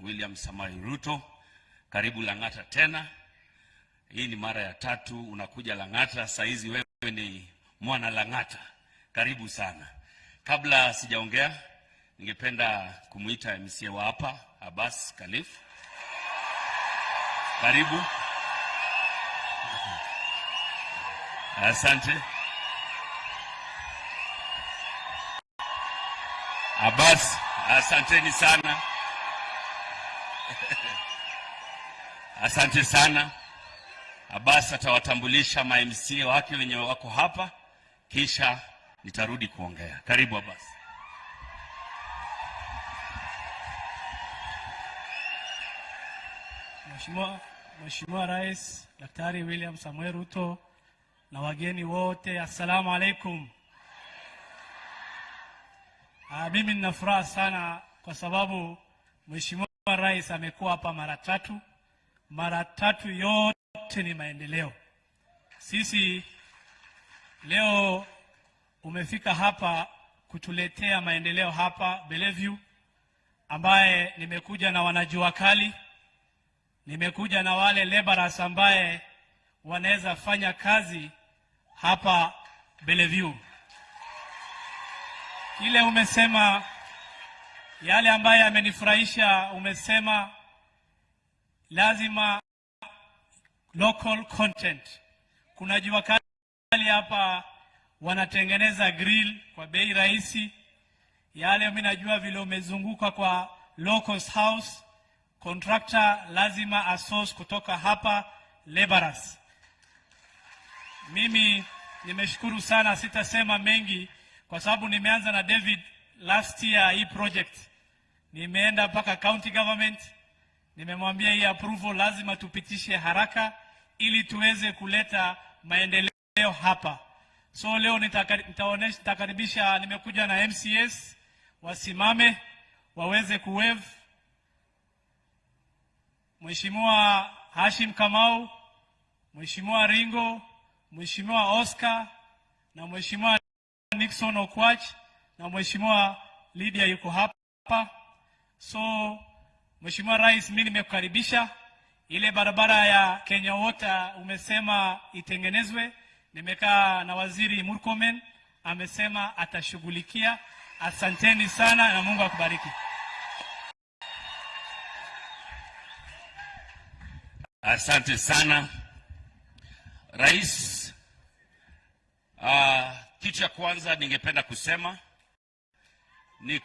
William Samoei Ruto, karibu Lang'ata tena. Hii ni mara ya 3 unakuja Lang'ata, saizi wewe ni mwana Lang'ata. Karibu sana. Kabla sijaongea, ningependa kumuita MCA wa hapa, Abbas Khalif. Karibu. Asante. Abbas, asanteni sana. Asante sana. Abbas atawatambulisha MCA wake wenye wako hapa, kisha nitarudi kuongea. Karibu Abbas. Mheshimiwa Rais Daktari William Samoei Ruto na wageni wote, assalamu alaikum. Mimi nina furaha sana kwa sababu Mheshimiwa Rais amekuwa hapa mara tatu yote ni maendeleo. Sisi leo umefika hapa kutuletea maendeleo hapa Bellevue, ambaye nimekuja na wanajua kali, nimekuja na wale laborers ambaye wanaweza fanya kazi hapa Bellevue. Ile umesema, yale ambaye amenifurahisha, umesema lazima local content. Kuna jua kali hapa wanatengeneza grill kwa bei rahisi. Yale mimi najua vile umezunguka kwa locals house, contractor lazima asource kutoka hapa laborers. Mimi nimeshukuru sana, sitasema mengi kwa sababu nimeanza na David last year hii project. Nimeenda mpaka county government, nimemwambia hii approval lazima tupitishe haraka ili tuweze kuleta maendeleo hapa. So leo nitakaribisha, nimekuja na MCAs wasimame waweze kuwave. Mheshimiwa Hashim Kamau, Mheshimiwa Ringo, Mheshimiwa Oscar na Mheshimiwa Nixon Okwach na Mheshimiwa Lydia yuko hapa. So Mheshimiwa Rais, mimi nimekukaribisha. Ile barabara ya Kenya Water umesema itengenezwe. Nimekaa na Waziri Murkomen, amesema atashughulikia. Asanteni sana na Mungu akubariki. Asante sana Rais. Kitu cha kwanza ningependa kusema ni